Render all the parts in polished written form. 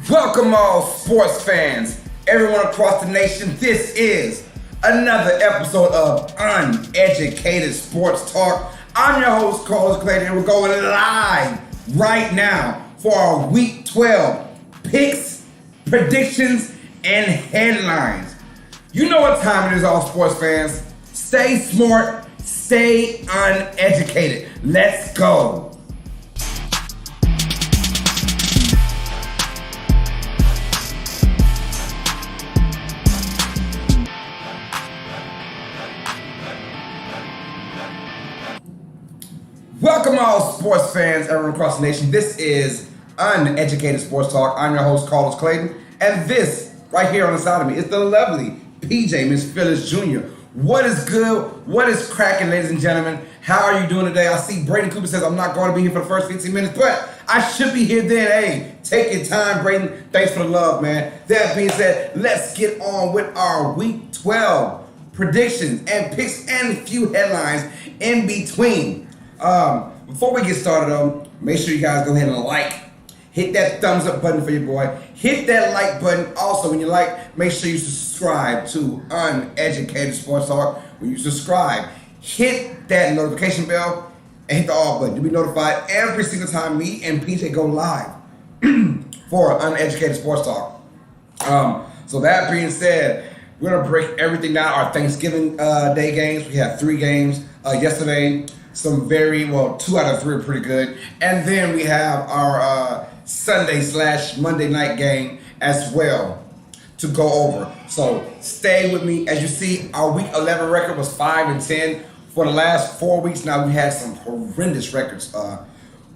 Welcome all sports fans, everyone across the nation. This is another episode of Uneducated Sports Talk. I'm your host, Carlos Clayton, and we're going live right now for our Week 12 picks, predictions, and headlines. You know what time it is, all sports fans. Stay smart, stay uneducated. Let's go. Welcome all sports fans everyone across the nation. This is Uneducated Sports Talk. I'm your host, Carlos Clayton. And this, right here on the side of me, is the lovely PJ, Miss Phyllis Jr. What is good? What is cracking, ladies and gentlemen? How are you doing today? I see Braden Cooper says I'm not going to be here for the first 15 minutes, but I should be here then. Hey, take your time, Braden. Thanks for the love, man. That being said, let's get on with our Week 12 predictions and picks and a few headlines in between. Before we get started though, make sure you guys go ahead and hit that thumbs up button for your boy. Hit that like button. Also, when you like, make sure you subscribe to Uneducated Sports Talk. When you subscribe, hit that notification bell and hit the all button. You'll be notified every single time me and PJ go live for Uneducated Sports Talk. So that being said, we're gonna break everything down. Our Thanksgiving Day games. We had 3 games yesterday. Some two out of 3 are pretty good. And then we have our Sunday/Monday night game as well to go over. So stay with me. As you see, our Week 11 record was 5-10. For the last 4 weeks now, we had some horrendous records.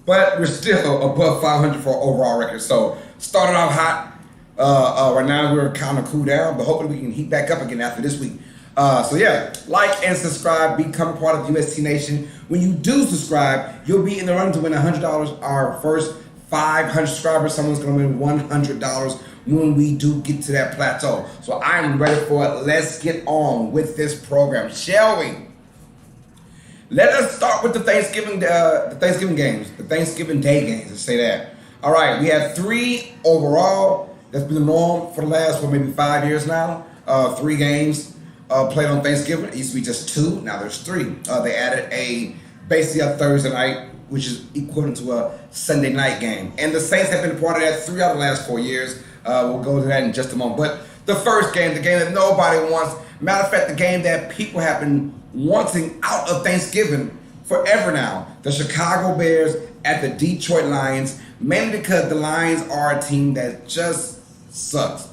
But we're still above 500 for our overall record. So started off hot. Right now we're kind of cool down, but hopefully we can heat back up again after this week. So yeah, like and subscribe, become part of the UST Nation. When you do subscribe, you'll be in the run to win $100. Our first 500 subscribers, someone's gonna win $100 when we do get to that plateau. So I'm ready for it. Let's get on with this program, shall we? Let us start with the Thanksgiving games, the Thanksgiving Day games, let's say that. All right, we had 3 overall. That's been the norm for the last, maybe 5 years now. 3 games. Played on Thanksgiving. It used to be just 2. Now there's 3. They added basically a Thursday night, which is equivalent to a Sunday night game. And the Saints have been a part of that 3 out of the last 4 years. We'll go to that in just a moment. But the first game, the game that nobody wants, matter of fact, the game that people have been wanting out of Thanksgiving forever now. The Chicago Bears at the Detroit Lions, mainly because the Lions are a team that just sucks.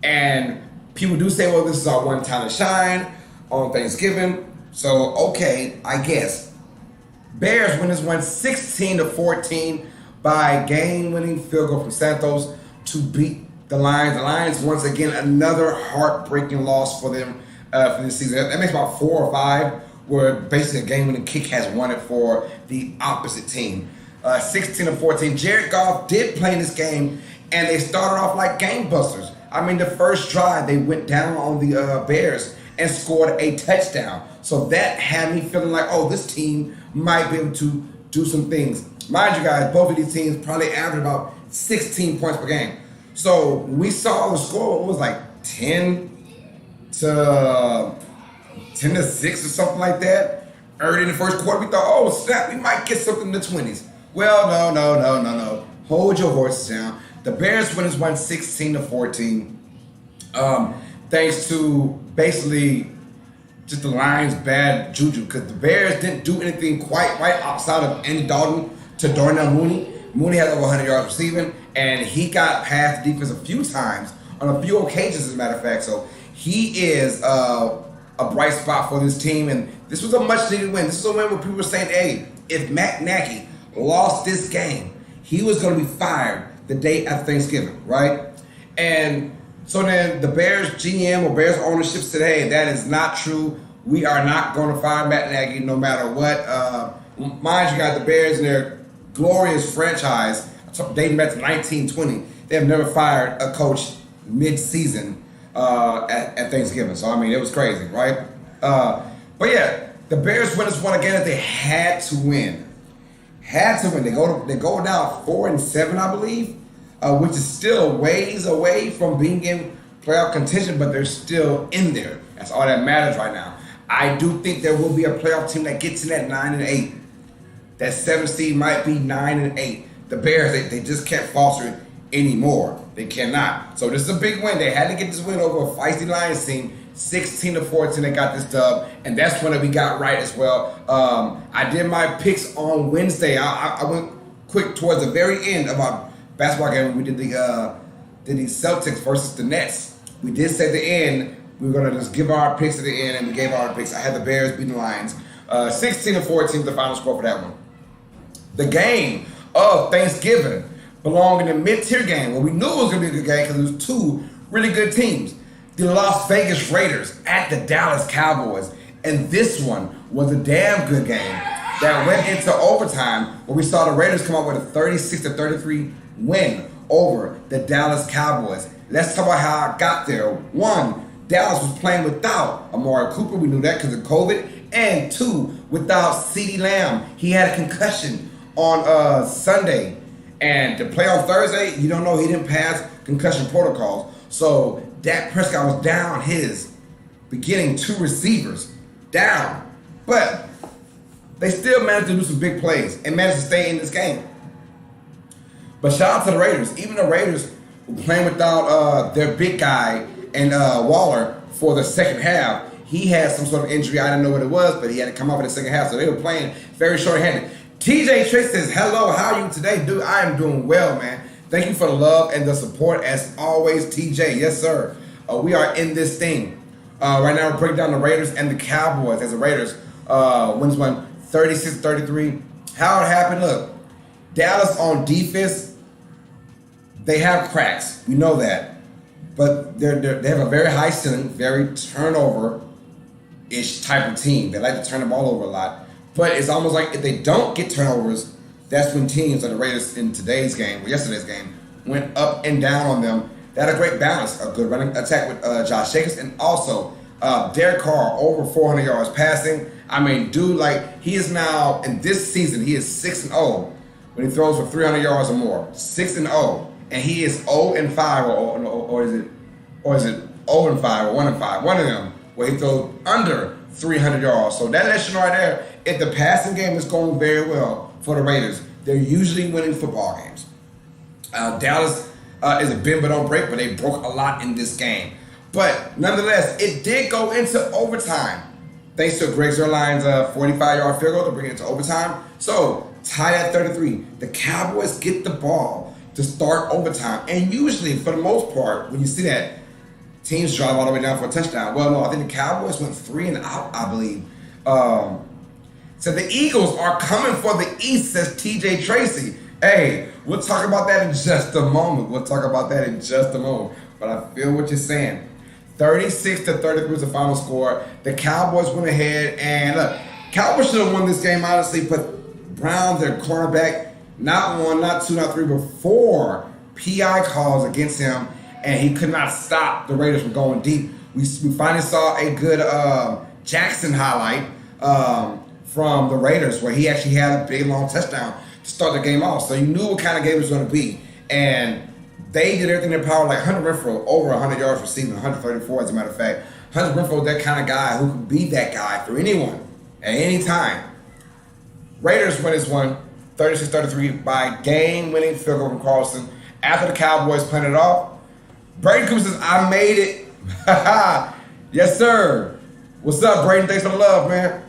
And people do say, well, this is our one time to shine on Thanksgiving. So, okay, I guess. Bears win this one 16-14 by game-winning field goal from Santos to beat the Lions. The Lions, once again, another heartbreaking loss for them for this season. That makes about 4 or 5 where basically a game-winning kick has won it for the opposite team. 16-14. Jared Goff did play in this game, and they started off like gangbusters. I mean, the first drive, they went down on the Bears and scored a touchdown. So that had me feeling like, oh, this team might be able to do some things. Mind you guys, both of these teams probably average about 16 points per game. So we saw the score, it was like 10 to 6 or something like that. Early in the first quarter, we thought, oh, snap, we might get something in the 20s. Well, no. Hold your horses down. The Bears win this one 16-14. Thanks to basically just the Lions' bad juju, because the Bears didn't do anything quite right outside of Andy Dalton to Darnell Mooney. Mooney had over 100 yards receiving, and he got past the defense a few times, on a few occasions, as a matter of fact. So he is a bright spot for this team, and this was a much-needed win. This is a win where people were saying, hey, if Matt Nagy lost this game, he was going to be fired the day after Thanksgiving, right? And so then the Bears GM or Bears ownership said, hey, that is not true. We are not going to fire Matt Nagy no matter what. Mind you, got the Bears in their glorious franchise. I dating back to 1920. They have never fired a coach mid-season at Thanksgiving. So, I mean, it was crazy, right? But yeah, the Bears winners won a game that they had to win. Had to win. They go down 4-7, I believe, which is still ways away from being in playoff contention, but they're still in there. That's all that matters right now. I do think there will be a playoff team that gets in at 9-8. That 7th seed might be 9-8. The Bears, they just can't foster it anymore. They cannot. So this is a big win. They had to get this win over a feisty Lions team. 16-14, they got this dub, and that's one that we got right as well. I did my picks on Wednesday. I went quick towards the very end of our basketball game when we did the Celtics versus the Nets. We did say at the end we were gonna just give our picks at the end, and we gave our picks. I had the Bears beating the Lions, 16-14, the final score for that one. The game of Thanksgiving belonged in the mid-tier game. Well, we knew it was gonna be a good game because it was two really good teams. The Las Vegas Raiders at the Dallas Cowboys. And this one was a damn good game that went into overtime where we saw the Raiders come up with a 36-33 win over the Dallas Cowboys. Let's talk about how I got there. One, Dallas was playing without Amari Cooper. We knew that because of COVID. And two, without CeeDee Lamb. He had a concussion on Sunday. And to play on Thursday, you don't know, he didn't pass concussion protocols. So Dak Prescott was down his beginning two receivers. Down. But they still managed to do some big plays and managed to stay in this game. But shout out to the Raiders. Even the Raiders were playing without their big guy and Waller for the second half. He had some sort of injury. I didn't know what it was, but he had to come off in the second half. So they were playing very short-handed. TJ Trick says, hello, how are you today? Dude, I am doing well, man. Thank you for the love and the support as always, TJ. Yes, sir. We are in this thing. Right now we're breaking down the Raiders and the Cowboys as the Raiders wins one 36-33. How it happened, look. Dallas on defense, they have cracks. We know that. But they have a very high ceiling, very turnover-ish type of team. They like to turn the ball over a lot. But it's almost like if they don't get turnovers, that's when teams like the Raiders in today's game, or yesterday's game, went up and down on them. They had a great balance, a good running attack with Josh Jacobs, and also Derek Carr, over 400 yards passing. I mean, dude, like, he is now, in this season, he is 6-0 when he throws for 300 yards or more. 6-0. And he is 0-5, or is it 0-5 or 1-5? One of them, where he throws under 300 yards. So that lets you know right there, if the passing game is going very well for the Raiders, they're usually winning football games. Dallas is a bend but don't break, but they broke a lot in this game. But nonetheless, it did go into overtime. Thanks to Greg Zuerlein's 45-yard field goal to bring it into overtime. So, tied at 33. The Cowboys get the ball to start overtime. And usually, for the most part, when you see that, teams drive all the way down for a touchdown. Well, no, I think the Cowboys went 3 and out, I believe. So the Eagles are coming for the East, says TJ Tracy. Hey, we'll talk about that in just a moment. But I feel what you're saying. 36-33 was the final score. The Cowboys went ahead and look, Cowboys should have won this game, honestly, but Browns, their cornerback, not 1, not 2, not 3, but 4 PI calls against him, and he could not stop the Raiders from going deep. We finally saw a good Jackson highlight from the Raiders where he actually had a big, long touchdown to start the game off. So you knew what kind of game it was going to be. And they did everything in their power, like Hunter Renfrow, over 100 yards receiving, 134 as a matter of fact. Hunter Renfrow, that kind of guy who could be that guy for anyone at any time. Raiders win this one, 36-33 by game-winning field goal from Carlson. After the Cowboys punted it off, Brady Cooper says, I made it. Yes, sir. What's up, Brady? Thanks for the love, man.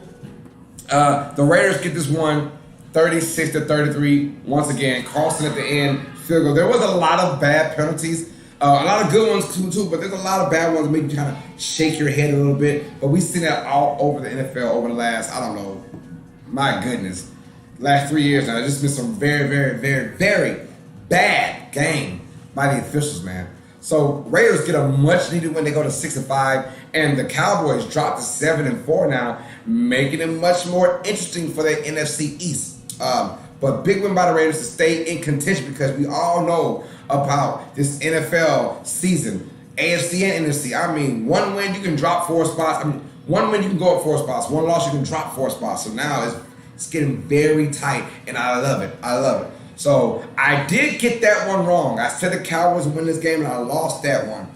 The Raiders get this one, 36-33. Once again, Carlson at the end, field goal. There was a lot of bad penalties, a lot of good ones too, but there's a lot of bad ones that make you kind of shake your head a little bit. But we've seen that all over the NFL over the last, I don't know, my goodness, last 3 years now. There's just been some very, very, very, very bad game by the officials, man. So Raiders get a much needed win. They go to 6-5, and the Cowboys drop to 7-4 now, making it much more interesting for the NFC East. But big win by the Raiders to stay in contention because we all know about this NFL season, AFC and NFC. I mean, one win you can drop 4 spots. I mean, one win you can go up 4 spots. One loss you can drop 4 spots. So now it's getting very tight, and I love it. I love it. So I did get that one wrong. I said the Cowboys would win this game, and I lost that one.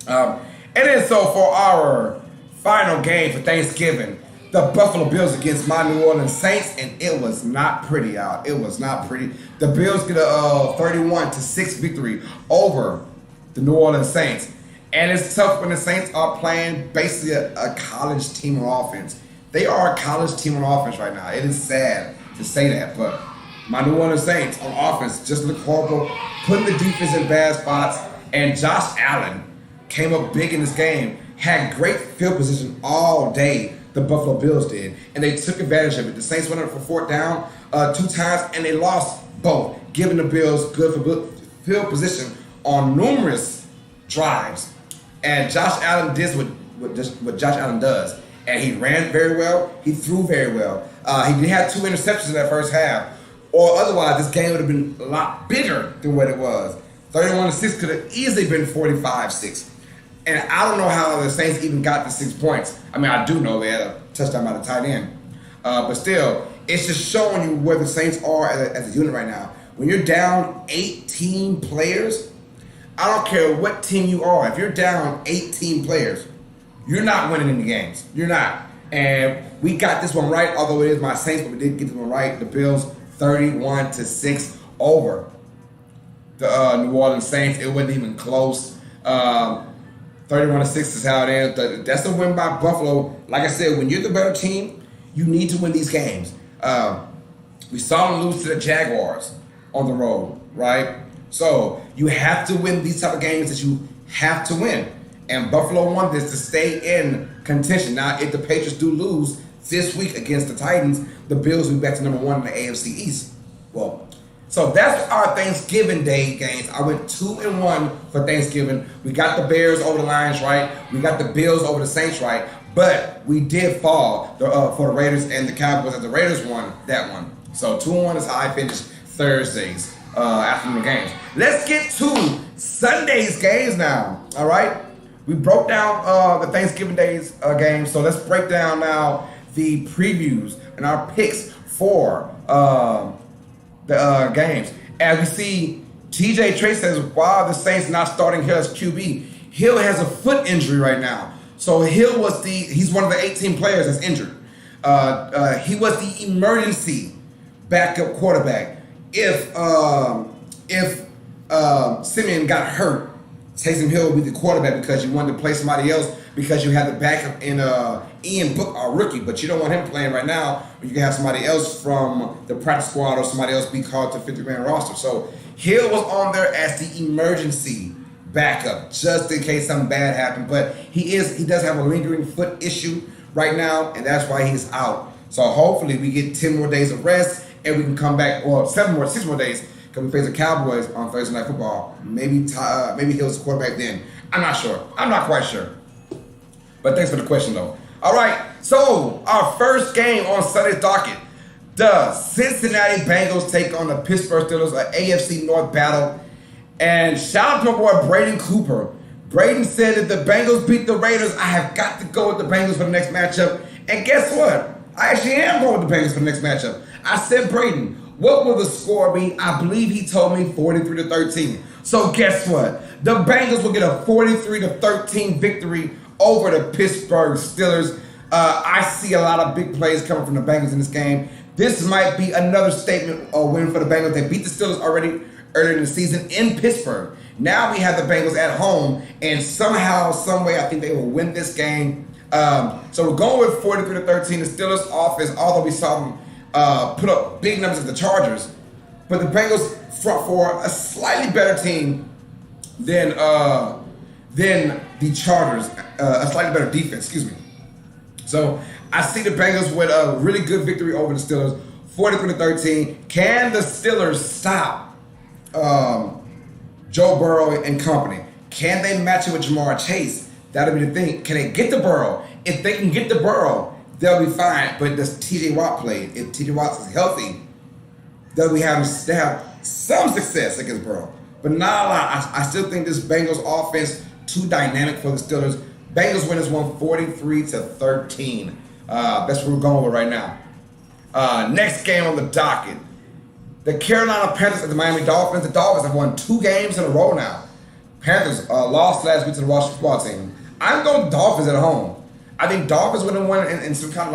And then so for our final game for Thanksgiving, the Buffalo Bills against my New Orleans Saints, and it was not pretty out. It was not pretty. The Bills get a 31-6 victory over the New Orleans Saints. And it's tough when the Saints are playing basically a college team on offense. They are a college team on offense right now. It is sad to say that, but my New Orleans Saints on offense just look horrible, putting the defense in bad spots, and Josh Allen came up big in this game, had great field position all day, the Buffalo Bills did, and they took advantage of it. The Saints went up for 4th down 2 times, and they lost both, giving the Bills good field position on numerous drives. And Josh Allen did what Josh Allen does, and he ran very well, he threw very well. He did have 2 interceptions in that first half, or otherwise this game would have been a lot bigger than what it was. 31-6 could have easily been 45-6. And I don't know how the Saints even got the 6 points. I mean, I do know they had a touchdown by the tight end. But still, it's just showing you where the Saints are as a unit right now. When you're down 18 players, I don't care what team you are. If you're down 18 players, you're not winning any games. You're not. And we got this one right, although it is my Saints, but we did get this one right. The Bills 31-6 over the New Orleans Saints. It wasn't even close. 31-6 is how it is. That's a win by Buffalo. Like I said, when you're the better team, you need to win these games. We saw them lose to the Jaguars on the road, right? So you have to win these type of games that you have to win. And Buffalo won this to stay in contention. Now, if the Patriots do lose this week against the Titans, the Bills will be back to number 1 in the AFC East. Well, so that's our Thanksgiving Day games. I went 2-1 for Thanksgiving. We got the Bears over the Lions right. We got the Bills over the Saints right. But we did fall for the Raiders and the Cowboys, as the Raiders won that one. So 2-1 is how I finished Thursdays afternoon games. Let's get to Sunday's games now. All right. We broke down the Thanksgiving Day's games. So let's break down now the previews and our picks for the games. As we see, TJ Trey says, why are the Saints not starting Hill as QB? Hill has a foot injury right now. So Hill he's one of the 18 players that's injured. He was the emergency backup quarterback. If Simeon got hurt, Taysom Hill would be the quarterback because you wanted to play somebody else because you had the backup in Ian Book, our rookie, but you don't want him playing right now. You can have somebody else from the practice squad or somebody else be called to 50-man roster. So Hill was on there as the emergency backup just in case something bad happened. But he does have a lingering foot issue right now, and that's why he's out. So hopefully we get 10 more days of rest and we can come back, or 6 more days. Because we face the Cowboys on Thursday Night Football. Maybe Hill's the quarterback then. I'm not sure. I'm not quite sure. But thanks for the question, though. All right. So, our first game on Sunday's docket. The Cincinnati Bengals take on the Pittsburgh Steelers, an AFC North battle. And shout out to my boy Braden Cooper. Braden said that the Bengals beat the Raiders. I have got to go with the Bengals for the next matchup. And guess what? I actually am going with the Bengals for the next matchup. I said, Braden, what will the score be? I believe he told me 43-13. So guess what? The Bengals will get a 43-13 victory over the Pittsburgh Steelers. I see a lot of big plays coming from the Bengals in this game. This might be another statement or win for the Bengals. They beat the Steelers already earlier in the season in Pittsburgh. Now we have the Bengals at home, and somehow, some way, I think they will win this game. So we're going with 43-13. The Steelers offense, although we saw them put up big numbers at the Chargers, but the Bengals front for a slightly better team than the Chargers, a slightly better defense, excuse me. So I see the Bengals with a really good victory over the Steelers, 43-13. Can the Steelers stop Joe Burrow and company? Can they match it with Jamar Chase? That'll be the thing. Can they get to Burrow? If they can get to Burrow, they'll be fine. But does TJ Watt play? If TJ Watt is healthy, they have some success against Burrow, but not a lot. I still think this Bengals offense too dynamic for the Steelers. Bengals win this one 43-13. That's what we're going with right now. Next game on the docket. The Carolina Panthers and the Miami Dolphins. The Dolphins have won 2 games in a row now. Panthers lost last week to the Washington football team. I'm going Dolphins at home. I think Dolphins would have won in some kind of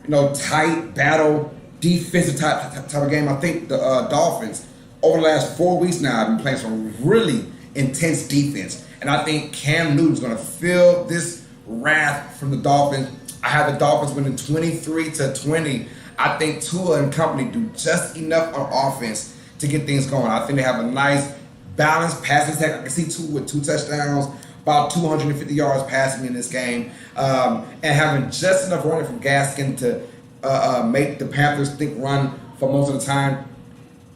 like, tight battle, defensive type of game. I think the Dolphins, over the last 4 weeks now, have been playing some really intense defense. And I think Cam Newton's going to feel this wrath from the Dolphins. I have the Dolphins winning 23-20. I think Tua and company do just enough on offense to get things going. I think they have a nice, balanced passing attack. I can see Tua with 2 touchdowns, about 250 yards passing in this game, and having just enough running from Gaskin to make the Panthers think run for most of the time.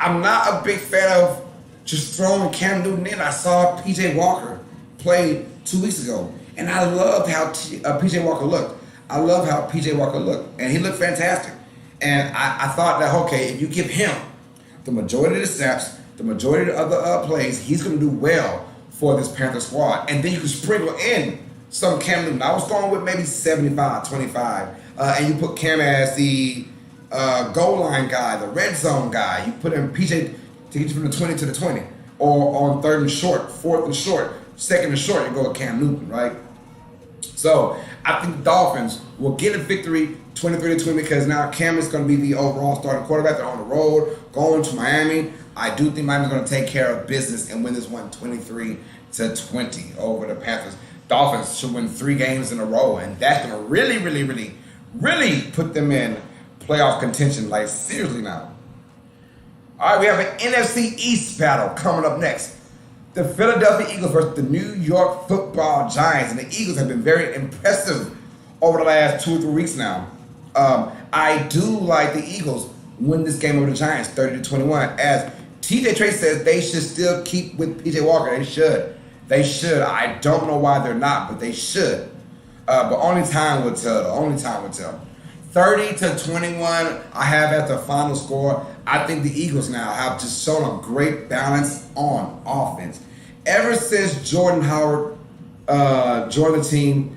I'm not a big fan of just throwing Cam Newton in. I saw P.J. Walker play 2 weeks ago, and I loved how P.J. Walker looked. And he looked fantastic. And I thought that, okay, if you give him the majority of the snaps, the majority of the other plays, he's going to do well for this Panther squad. And then you can sprinkle in some Cam Newton. I was going with maybe 75-25. And you put Cam as the goal line guy, the red zone guy. You put in PJ to get you from the 20 to the 20. Or on 3rd and short, 4th and short, 2nd and short, you go with Cam Newton, right? So I think the Dolphins will get a victory 23-20 because now Cam is going to be the overall starting quarterback. They're on the road, going to Miami. I do think Miami's going to take care of business and win this one 23-20 over the Panthers. Dolphins should win 3 games in a row, and that's going to really put them in playoff contention, like seriously now. All right, we have an NFC East battle coming up next. The Philadelphia Eagles versus the New York Football Giants. And the Eagles have been very impressive over the last 2 or 3 weeks now. I do like the Eagles win this game over the Giants 30-21. As TJ Trey says, they should still keep with PJ Walker. They should. I don't know why they're not, but they should. But only time will tell. 30-21, I have at the final score. I think the Eagles now have just shown a great balance on offense. Ever since Jordan Howard joined the team,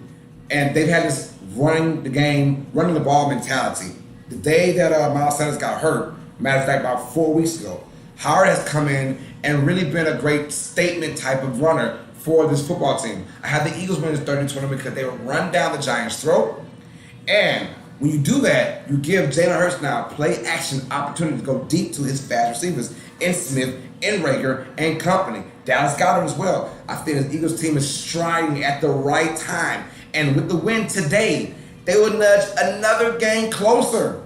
and they've had this running the ball mentality. The day that Miles Sanders got hurt, matter of fact, about 4 weeks ago, Howard has come in and really been a great statement type of runner for this football team. I have the Eagles winning 30-20 because they will run down the Giants' throat. And when you do that, you give Jalen Hurts now play action opportunity to go deep to his fast receivers in Smith, in Rager, and company. Dallas Goedert as well. I think the Eagles team is striding at the right time. And with the win today, they will nudge another game closer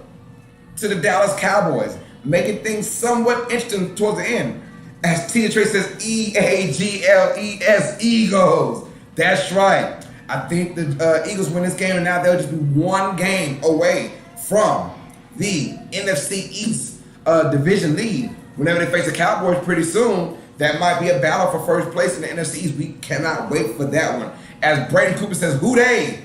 to the Dallas Cowboys, making things somewhat interesting towards the end. As Tia Trey says, E-A-G-L-E-S, Eagles. That's right. I think the Eagles win this game, and now they'll just be 1 game away from the NFC East division lead. Whenever they face the Cowboys pretty soon, that might be a battle for first place in the NFC East. We cannot wait for that one. As Braden Cooper says, who they?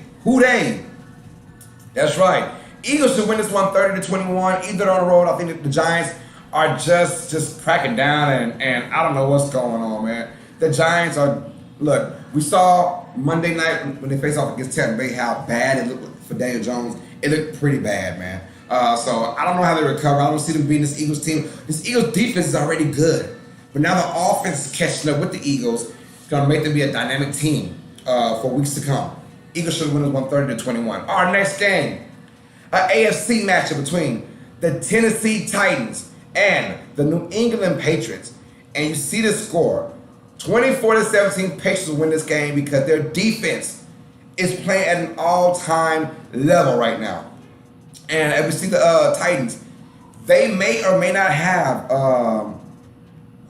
That's right. Eagles should win this one 30-21. Either on the road, I think that the Giants are just cracking down, and I don't know what's going on, man. The Giants are, look, we saw Monday night when they faced off against Tampa Bay how bad it looked for Daniel Jones. It looked pretty bad, man. So I don't know how they recover. I don't see them beating this Eagles team. This Eagles defense is already good, but now the offense is catching up with the Eagles. It's going to make them be a dynamic team for weeks to come. Eagles should win this one 30-21. Our next game, an AFC matchup between the Tennessee Titans and the New England Patriots. And you see the score. 24-17, Patriots will win this game because their defense is playing at an all-time level right now. And as we see the Titans, they may or may not have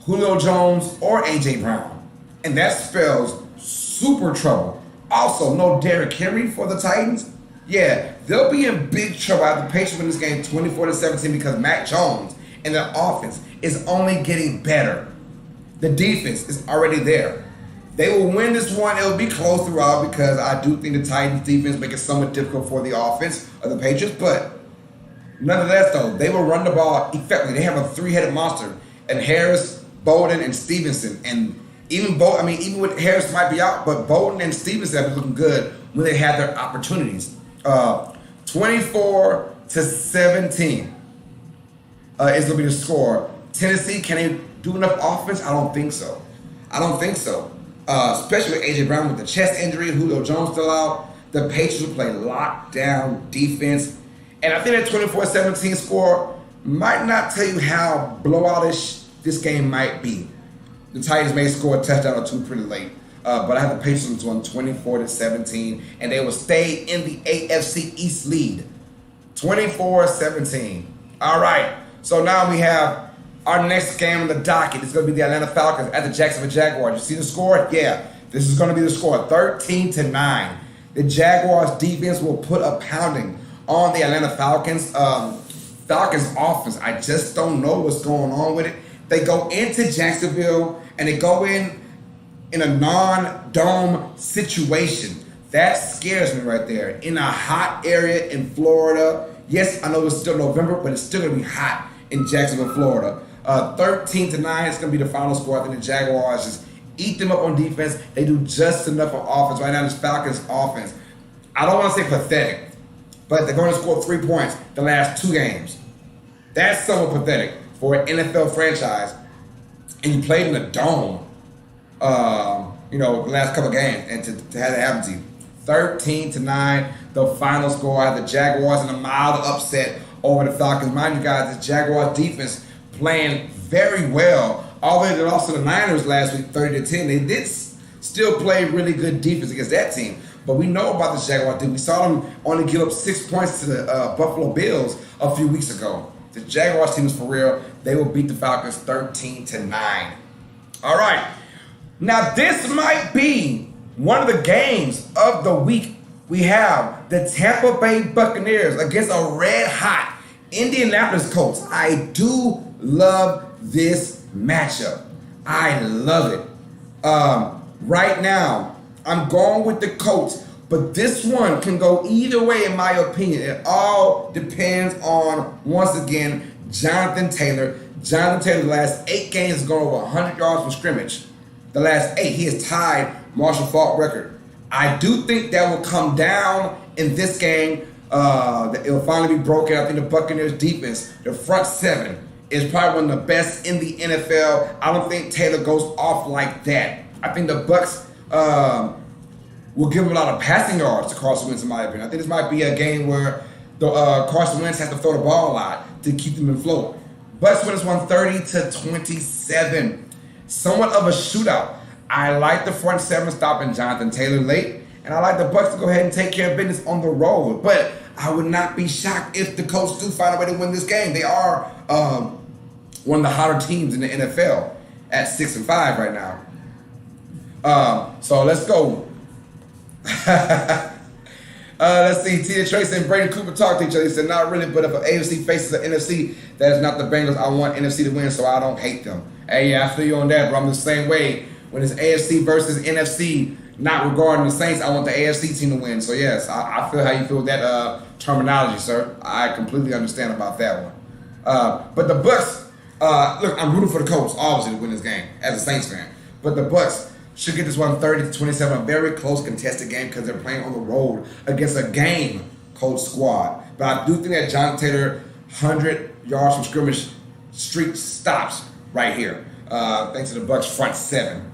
Julio Jones or A.J. Brown. And that spells super trouble. Also, no Derrick Henry for the Titans. Yeah, they'll be in big trouble after the Patriots win this game 24-17 because Mac Jones and their offense is only getting better. The defense is already there. They will win this one. It will be close throughout because I do think the Titans defense make it somewhat difficult for the offense of the Patriots. But Nonetheless, though, they will run the ball effectively. They have a three-headed monster, and Harris, Bolden, and Stevenson. And even even with Harris might be out, but Bolden and Stevenson have been looking good when they had their opportunities. 24-17 is going to be the score. Tennessee, can they do enough offense? I don't think so. Especially with A.J. Brown with the chest injury, Julio Jones still out. The Patriots will play lockdown defense. And I think that 24-17 score might not tell you how blowoutish this game might be. The Titans may score a touchdown or two pretty late. But I have the Patriots on 24-17, and they will stay in the AFC East lead. 24-17. All right. So now we have our next game on the docket. It's going to be the Atlanta Falcons at the Jacksonville Jaguars. You see the score? Yeah. This is going to be the score, 13-9. The Jaguars defense will put a pounding on the Atlanta Falcons. Falcons offense, I just don't know what's going on with it. They go into Jacksonville and they go in a non-dome situation. That scares me right there. In a hot area in Florida. Yes, I know it's still November, but it's still going to be hot in Jacksonville, Florida. 13-9 is going to be the final score. I think the Jaguars just eat them up on defense. They do just enough on offense. Right now, this Falcons offense, I don't want to say pathetic, but they're going to score 3 points the last 2 games. That's somewhat pathetic for an NFL franchise. And you played in a dome, the last couple of games, and to have that happen to you. 13-9, the final score. I have the Jaguars in a mild upset over the Falcons. Mind you guys, the Jaguars defense playing very well. Although they lost to the Niners last week, 30-10, they did still play really good defense against that team. But we know about the Jaguars team. We saw them only give up 6 points to the Buffalo Bills a few weeks ago. The Jaguars team is for real. They will beat the Falcons 13-9. All right. Now, this might be one of the games of the week. We have the Tampa Bay Buccaneers against a red-hot Indianapolis Colts. I do love this matchup. I love it. Right now, I'm going with the Colts, but this one can go either way in my opinion. It all depends on, once again, Jonathan Taylor. Jonathan Taylor, the last 8 games, has gone over 100 yards from scrimmage. The last 8, he has tied Marshall Faulk record. I do think that will come down in this game. It will finally be broken. I think the Buccaneers defense, the front 7, is probably one of the best in the NFL. I don't think Taylor goes off like that. I think the Bucs will give him a lot of passing yards to Carson Wentz, in my opinion. I think this might be a game where the Carson Wentz has to throw the ball a lot to keep them afloat. Bucs win this one 30-27. Somewhat of a shootout. I like the front 7 stopping Jonathan Taylor late, and I like the Bucs to go ahead and take care of business on the road. But I would not be shocked if the Colts do find a way to win this game. They are one of the hotter teams in the NFL at 6-5 right now. So let's go. Let's see. Tia Tracy and Brady Cooper talk to each other. He said, not really, but if an AFC faces an NFC, that is not the Bengals. I want NFC to win, so I don't hate them. Hey, yeah, I feel you on that, bro. I'm the same way. When it's AFC versus NFC, not regarding the Saints, I want the AFC team to win. So, yes, I feel how you feel with that terminology, sir. I completely understand about that one. But the Bucs, look, I'm rooting for the Colts, obviously, to win this game as a Saints fan. But the Bucs should get this one 30-27, a very close contested game because they're playing on the road against a game Colts squad. But I do think that Jonathan Taylor 100 yards from scrimmage streak stops right here, thanks to the Bucs front 7.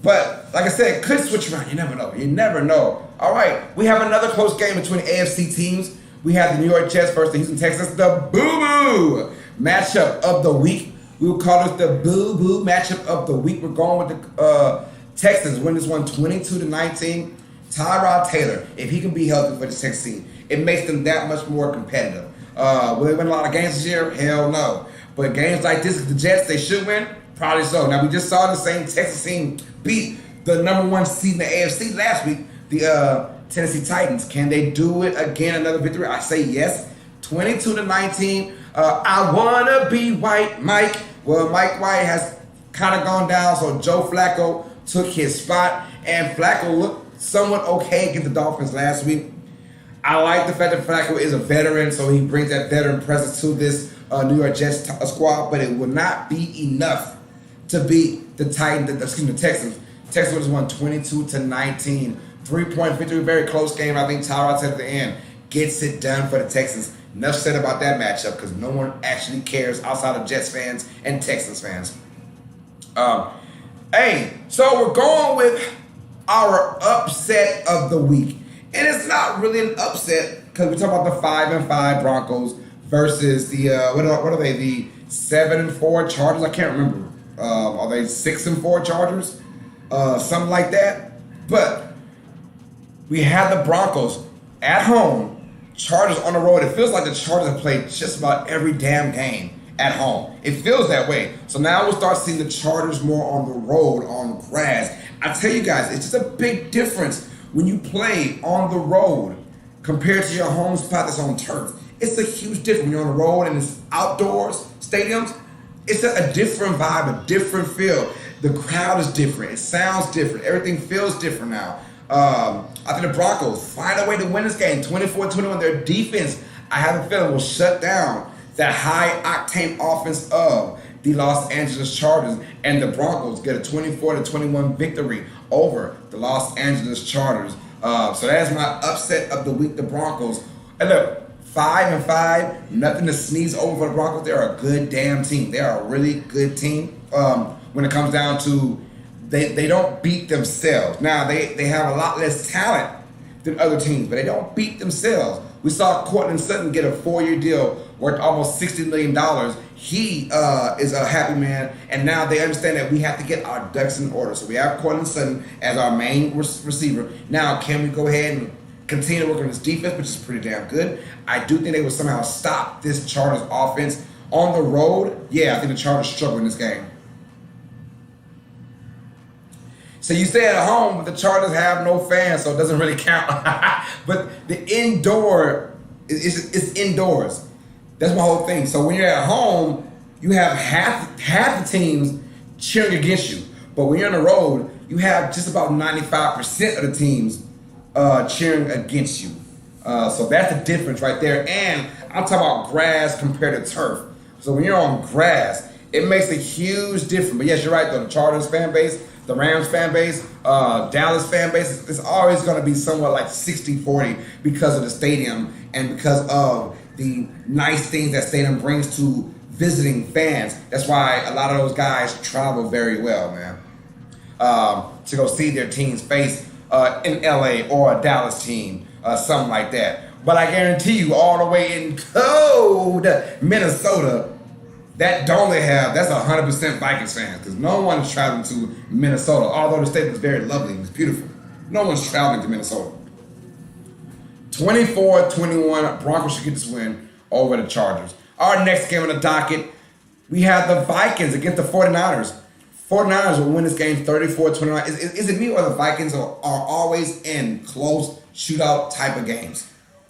But like I said, it could switch around. You never know. You never know. All right, we have another close game between AFC teams. We have the New York Jets versus the Houston Texans, the boo-boo matchup of the week. We will call it the boo-boo matchup of the week. We're going with the Texans win this one 22-19. Tyrod Taylor, if he can be healthy for the Texans team, it makes them that much more competitive. Will they win a lot of games this year? Hell no. But games like this, the Jets, they should win? Probably so. Now, we just saw the same Texas team beat the number 1 seed in the AFC last week, the Tennessee Titans. Can they do it again, another victory? I say yes. 22-19. I want to be White Mike. Well, Mike White has kind of gone down, so Joe Flacco took his spot, and Flacco looked somewhat okay against the Dolphins last week. I like the fact that Flacco is a veteran, so he brings that veteran presence to this New York Jets squad, but it will not be enough to beat the Texans. Texans just won 22-19. 3-point victory, very close game. I think Tyrod said at the end gets it done for the Texans. Enough said about that matchup because no one actually cares outside of Jets fans and Texans fans. So we're going with our upset of the week. And it's not really an upset because we're talking about the 5-5 Broncos versus the, what are they, the 7-4 Chargers? I can't remember. Are they 6-4 Chargers? Something like that. But we had the Broncos at home, Chargers on the road. It feels like the Chargers have played just about every damn game at home. It feels that way. So now we'll start seeing the Chargers more on the road, on grass. I tell you guys, it's just a big difference when you play on the road compared to your home spot that's on turf. It's a huge difference. When you're on the road and it's outdoors, stadiums, it's a different vibe, a different feel. The crowd is different. It sounds different. Everything feels different now. I think the Broncos find a way to win this game, 24-21. Their defense, I have a feeling, will shut down that high-octane offense of the Los Angeles Chargers, and the Broncos get a 24-21 victory over the Los Angeles Chargers. So that is my upset of the week, the Broncos. And look, 5-5, nothing to sneeze over for the Broncos. They're a good damn team. They are a really good team when it comes down to they don't beat themselves. Now, they have a lot less talent than other teams, but they don't beat themselves. We saw Courtland Sutton get a 4-year deal worth almost $60 million. He is a happy man, and now they understand that we have to get our ducks in order. So we have Courtland Sutton as our main receiver. Now, can we go ahead and continue to work on this defense, which is pretty damn good? I do think they will somehow stop this Chargers offense. On the road, yeah, I think the Chargers struggle in this game. So you stay at home, but the Chargers have no fans, so it doesn't really count. But the indoor, it's indoors. That's my whole thing. So when you're at home, you have half the teams cheering against you. But when you're on the road, you have just about 95% of the teams cheering against you. So that's the difference right there. And I'm talking about grass compared to turf. So when you're on grass, it makes a huge difference. But yes, you're right, though. The Chargers fan base, the Rams fan base, Dallas fan base, it's always going to be somewhat like 60-40 because of the stadium and because of the nice things that stadium brings to visiting fans. That's why a lot of those guys travel very well, man, to go see their teams face in LA or a Dallas team, something like that. But I guarantee you, all the way in cold Minnesota, that dome they have, that's 100% Vikings fans, because no one is traveling to Minnesota, although the state is very lovely and it's beautiful. No one's traveling to Minnesota. 24-21, Broncos should get this win over the Chargers. Our next game on the docket, we have the Vikings against the 49ers. 49ers will win this game 34-29. Is it me or the Vikings are always in close shootout type of games?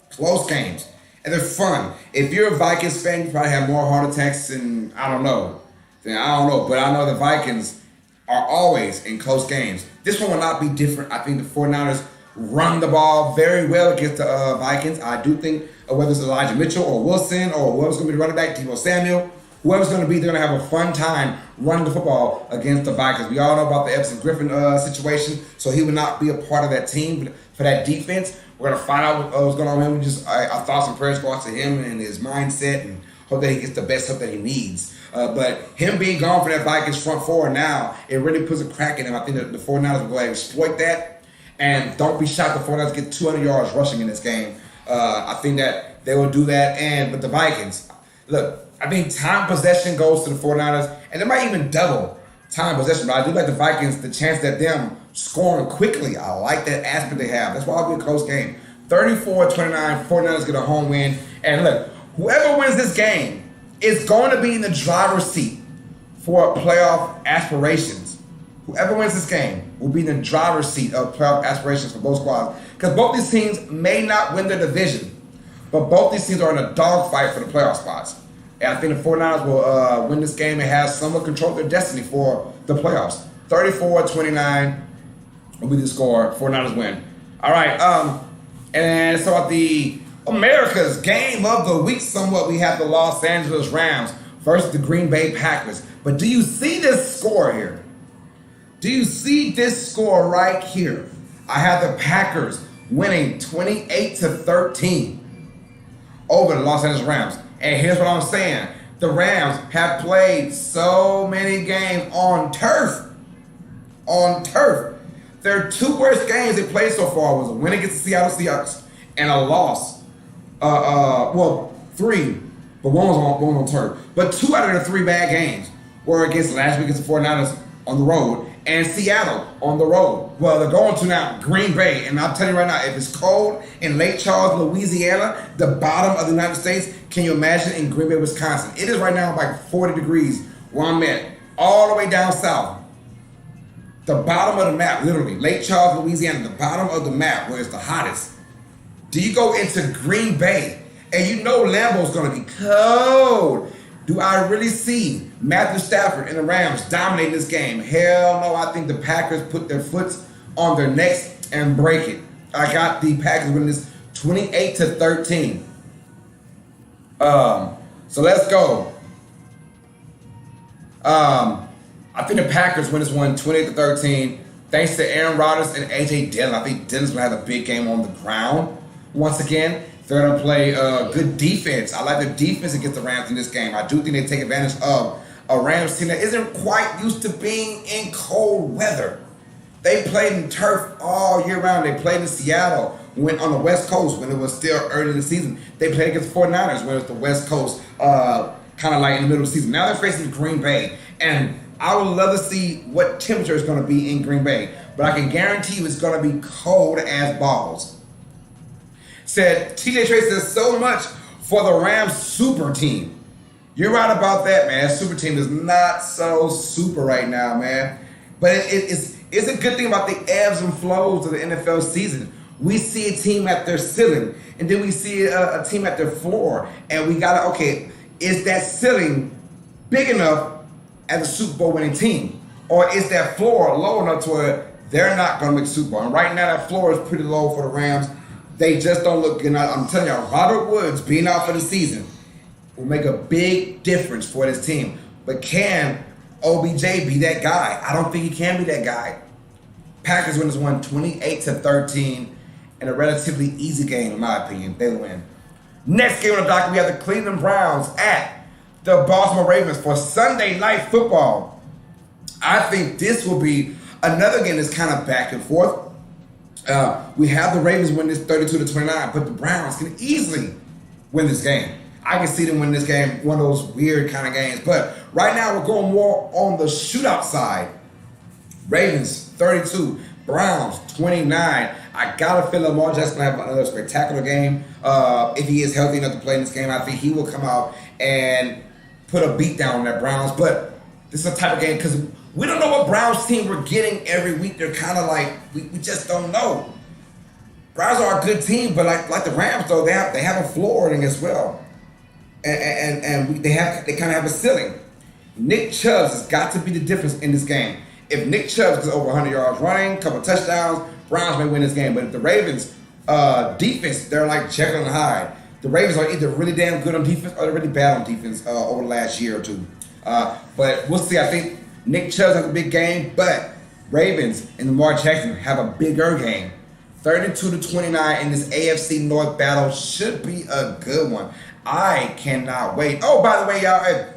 Close games. And they're fun. If you're a Vikings fan, you probably have more heart attacks than, I don't know. But I know the Vikings are always in close games. This one will not be different. I think the 49ers run the ball very well against the Vikings. I do think whether it's Elijah Mitchell or Wilson or whoever's going to be the running back, Deebo Samuel, whoever's going to be, they're going to have a fun time running the football against the Vikings. We all know about the Everson Griffin situation, so he would not be a part of that team. But for that defense, we're going to find out what's going on with him. Our thoughts and prayers go out to him and his mindset, and hope that he gets the best help that he needs. But him being gone for that Vikings front four now, it really puts a crack in him. I think that the 49ers will go ahead and exploit that. And don't be shocked the 49ers get 200 yards rushing in this game. I think that they will do that. But the Vikings, look, I think time possession goes to the 49ers, and they might even double time possession. But I do like the Vikings, the chance that them scoring quickly. I like that aspect they have. That's why it'll be a close game. 34-29, 49ers get a home win. And look, whoever wins this game is going to be in the driver's seat for playoff aspirations. Whoever wins this game will be in the driver's seat of playoff aspirations for both squads. Because both these teams may not win their division, but both these teams are in a dogfight for the playoff spots. And I think the 49ers will win this game and have somewhat control of their destiny for the playoffs. 34-29 will be the score. 49ers win. All right. And so at the America's game of the week, somewhat, we have the Los Angeles Rams versus the Green Bay Packers. But do you see this score here? Do you see this score right here? I have the Packers winning 28-13 over the Los Angeles Rams. And here's what I'm saying. The Rams have played so many games on turf. On turf. Their two worst games they played so far was a win against the Seattle Seahawks and a loss. Three, but one was on turf. But 2 out of the 3 bad games were against last week against the 49ers on the road and Seattle on the road. Well, they're going to now Green Bay, and I'll tell you right now, if it's cold in Lake Charles, Louisiana, the bottom of the United States, can you imagine in Green Bay, Wisconsin? It is right now like 40 degrees where I'm at, all the way down south. The bottom of the map, literally, Lake Charles, Louisiana, the bottom of the map where it's the hottest. Do you go into Green Bay, and you know Lambeau's going to be cold? Do I really see Matthew Stafford and the Rams dominating this game? Hell no. I think the Packers put their foot on their necks and break it. I got the Packers winning this 28-13. So let's go. I think the Packers win this one 28-13. Thanks to Aaron Rodgers and A.J. Dillon. I think Dillon's going to have a big game on the ground once again. They're going to play good defense. I like the defense against the Rams in this game. I do think they take advantage of a Rams team that isn't quite used to being in cold weather. They played in turf all year round. They played in Seattle when on the West Coast when it was still early in the season. They played against the 49ers when it was the West Coast, kind of like in the middle of the season. Now they're facing Green Bay. And I would love to see what temperature is going to be in Green Bay. But I can guarantee you it's going to be cold as balls. Said TJ Trace says so much for the Rams super team. You're right about that, man. Super team is not so super right now, man. But it's a good thing about the ebbs and flows of the NFL season. We see a team at their ceiling, and then we see a team at their floor. And we got to, okay, is that ceiling big enough as a Super Bowl winning team? Or is that floor low enough to where they're not going to make Super Bowl? And right now that floor is pretty low for the Rams. They just don't look good. I'm telling y'all, Robert Woods being out for the season will make a big difference for this team. But can OBJ be that guy? I don't think he can be that guy. Packers win this one 28-13 in a relatively easy game, in my opinion. They win. Next game on the docket, we have the Cleveland Browns at the Baltimore Ravens for Sunday Night Football. I think this will be another game that's kind of back and forth. We have the Ravens win this 32-29, but the Browns can easily win this game. I can see them win this game, one of those weird kind of games. But right now, we're going more on the shootout side. Ravens 32, Browns 29. I got to feel Lamar Jackson will have another spectacular game. If he is healthy enough to play in this game, I think he will come out and put a beat down on that Browns. But this is a type of game because we don't know what Browns team we're getting every week. They're kind of like, we just don't know. Browns are a good team, but like the Rams, though, they have a floor in as well. And they kind of have a ceiling. Nick Chubb has got to be the difference in this game. If Nick Chubb is over 100 yards running, a couple of touchdowns, Browns may win this game. But if the Ravens defense, they're like Jekyll and Hyde. The Ravens are either really damn good on defense or they're really bad on defense over the last year or two. But we'll see. I think Nick Chubb has a big game, but Ravens and Lamar Jackson have a bigger game. 32-29 in this AFC North battle should be a good one. I cannot wait. Oh, by the way, y'all,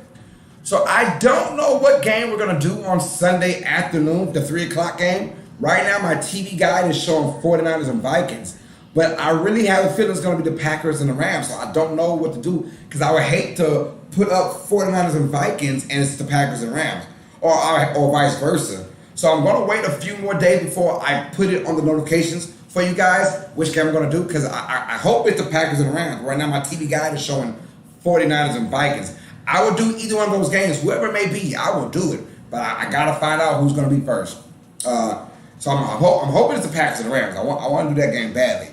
so I don't know what game we're going to do on Sunday afternoon, the 3 o'clock game. Right now, my TV guide is showing 49ers and Vikings. But I really have a feeling it's going to be the Packers and the Rams. So I don't know what to do because I would hate to put up 49ers and Vikings and it's the Packers and Rams. Or vice versa. So I'm going to wait a few more days before I put it on the notifications for you guys, which game I'm going to do, because I hope it's the Packers and the Rams. Right now, my TV guide is showing 49ers and Vikings. I will do either one of those games, whoever it may be, I will do it. But I got to find out who's going to be first. So I'm hoping it's the Packers and the Rams. I want to do that game badly.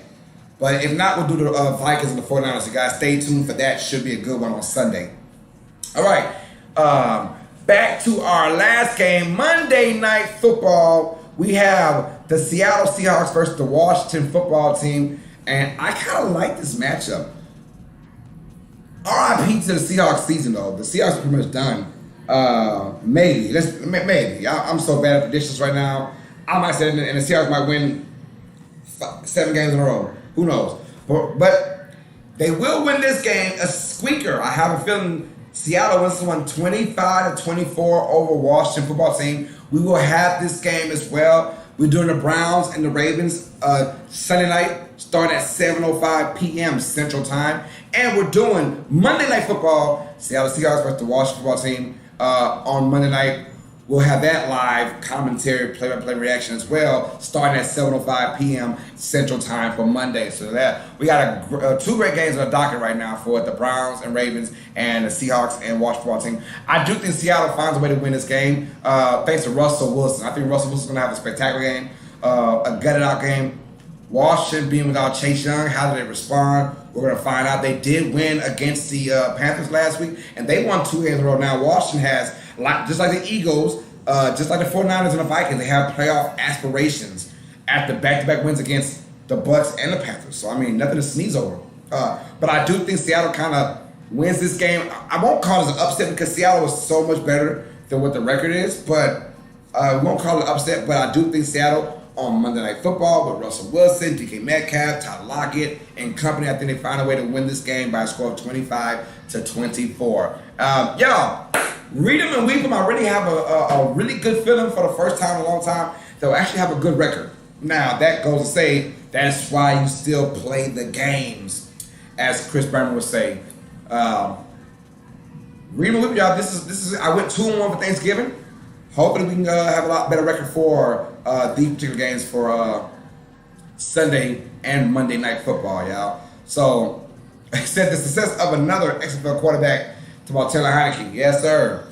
But if not, we'll do the Vikings and the 49ers. So guys, stay tuned for that. Should be a good one on Sunday. All right. Back to our last game, Monday Night Football. We have the Seattle Seahawks versus the Washington Football Team. And I kind of like this matchup. RIP to the Seahawks season, though. The Seahawks are pretty much done. Maybe. I'm so bad at predictions right now. I might say, and the Seahawks might win 7 games in a row. Who knows? But they will win this game a squeaker. I have a feeling Seattle wins this one 25-24 over Washington football team. We will have this game as well. We're doing the Browns and the Ravens Sunday night, starting at 7:05 p.m. Central Time. And we're doing Monday Night Football, Seattle Seahawks versus the Washington football team on Monday night. We'll have that live commentary, play-by-play reaction as well, starting at 7:05 p.m. Central Time for Monday. So that we got 2 great games on the docket right now for the Browns and Ravens and the Seahawks and Washington football team. I do think Seattle finds a way to win this game thanks to Russell Wilson. I think Russell Wilson's going to have a spectacular game, a gutted-out game. Washington being without Chase Young, how did they respond? We're going to find out. They did win against the Panthers last week, and they won 2 games in a row. Now, Washington has, just like the Eagles, just like the 49ers and the Vikings, they have playoff aspirations after back-to-back wins against the Bucs and the Panthers. So, I mean, nothing to sneeze over. But I do think Seattle kind of wins this game. I won't call it an upset because Seattle was so much better than what the record is, but we won't call it an upset. But I do think Seattle on Monday Night Football with Russell Wilson, DK Metcalf, Tyler Lockett, and company. I think they find a way to win this game by a score of 25-24. Y'all, read them and weep them. I really have a really good feeling for the first time in a long time. They'll actually have a good record. Now, that goes to say that's why you still play the games, as Chris Berman would say. Read them and weep, y'all. This is. I went 2-1 for Thanksgiving. Hopefully we can have a lot better record for these particular games for Sunday and Monday Night Football, y'all. So, said the success of another XFL quarterback to Taylor Heineke. Yes, sir.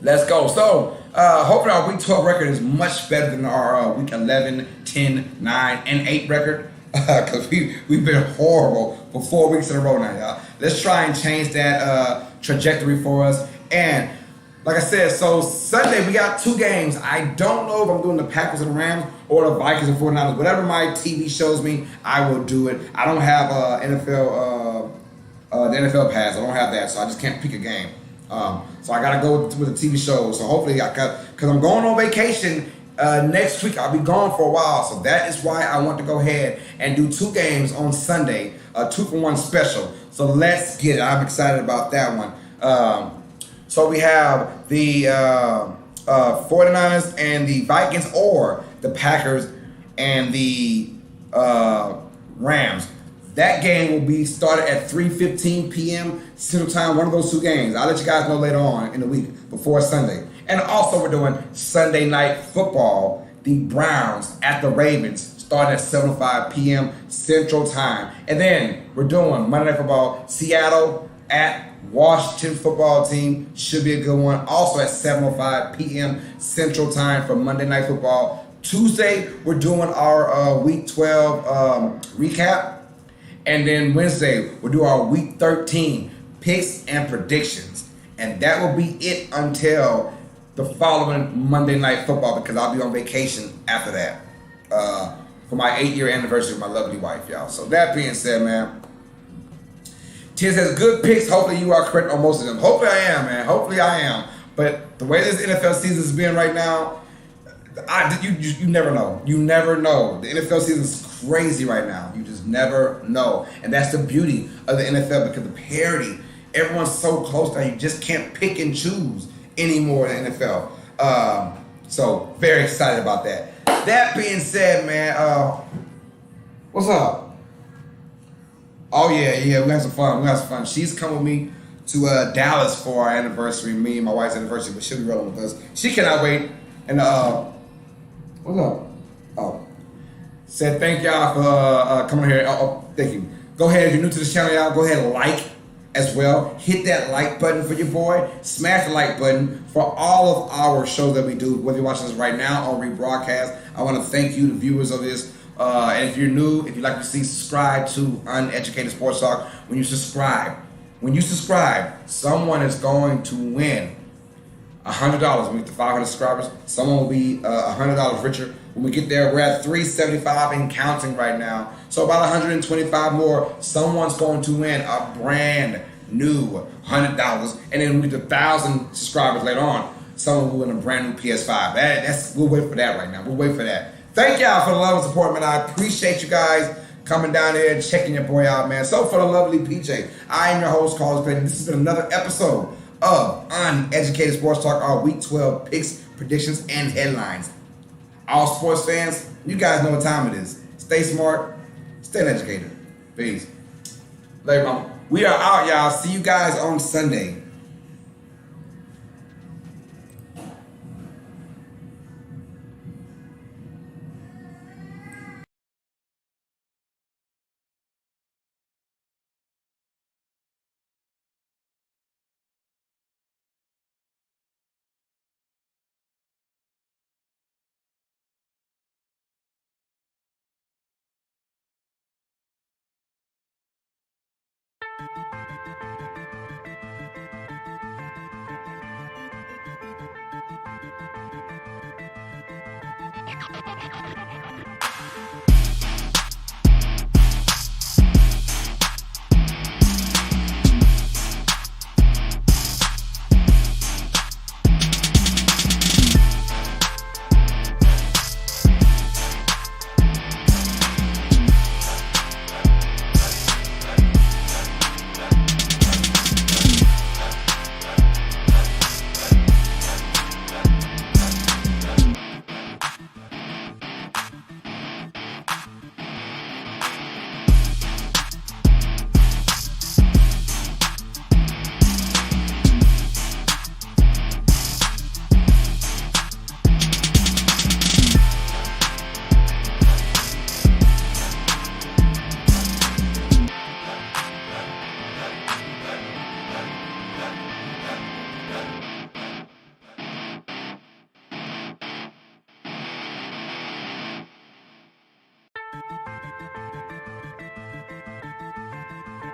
Let's go. So, hopefully our Week 12 record is much better than our Week 11, 10, 9, and 8 record. Because we've been horrible for 4 weeks in a row now, y'all. Let's try and change that trajectory for us. And like I said, so Sunday we got 2 games. I don't know if I'm doing the Packers and the Rams or the Vikings and 49ers. Whatever my TV shows me, I will do it. I don't have the NFL pass. I don't have that, so I just can't pick a game. So I got to go with the TV shows. So hopefully because I'm going on vacation next week. I'll be gone for a while. So that is why I want to go ahead and do 2 games on Sunday, a 2-for-1 special. So let's get it. I'm excited about that one. So we have the 49ers and the Vikings, or the Packers and the Rams. That game will be started at 3:15 p.m. Central Time, one of those 2 games. I'll let you guys know later on in the week before Sunday. And also we're doing Sunday Night Football, the Browns at the Ravens, starting at 7:05 p.m. Central Time. And then we're doing Monday Night Football, Seattle at Washington football team. Should be a good one. Also at 7:05 p.m. Central Time for Monday Night Football. Tuesday, we're doing our Week 12 recap. And then Wednesday, we'll do our Week 13 picks and predictions. And that will be it until the following Monday Night Football, because I'll be on vacation after that for my 8-year anniversary with my lovely wife, y'all. So that being said, man, Tiz has good picks. Hopefully you are correct on most of them. Hopefully I am, man. Hopefully I am. But the way this NFL season is being right now, you never know. You never know. The NFL season is crazy right now. You just never know. And that's the beauty of the NFL, because the parity, everyone's so close now, you just can't pick and choose anymore in the NFL. So very excited about that. That being said, man, what's up? Oh, yeah, we got some fun. She's come with me to Dallas for our anniversary, me and my wife's anniversary, but she'll be rolling with us. She cannot wait. And, what's up? Oh, said thank y'all for coming here. Thank you. Go ahead, if you're new to this channel, y'all, go ahead and like as well. Hit that like button for your boy. Smash the like button for all of our shows that we do, whether you're watching this right now or rebroadcast. I want to thank you, the viewers of this. And if you're new, if you'd like to see, subscribe to Uneducated Sports Talk. When you subscribe, someone is going to win $100. When we get to 500 subscribers, someone will be $100 richer When we get there, we're at 375 and counting right now. So about 125 more. Someone's going to win a brand new $100, and then we get 1,000 subscribers later on. Someone will win a brand new PS5. We'll wait for that right now. We'll wait for that. Thank y'all for the love and support, man. I appreciate you guys coming down there and checking your boy out, man. So for the lovely PJ, I am your host, Carlos Clayton. This has been another episode of Uneducated Sports Talk, our Week 12 picks, predictions, and headlines. All sports fans, you guys know what time it is. Stay smart, stay educated. Peace. Later, mama. We are out, y'all. See you guys on Sunday.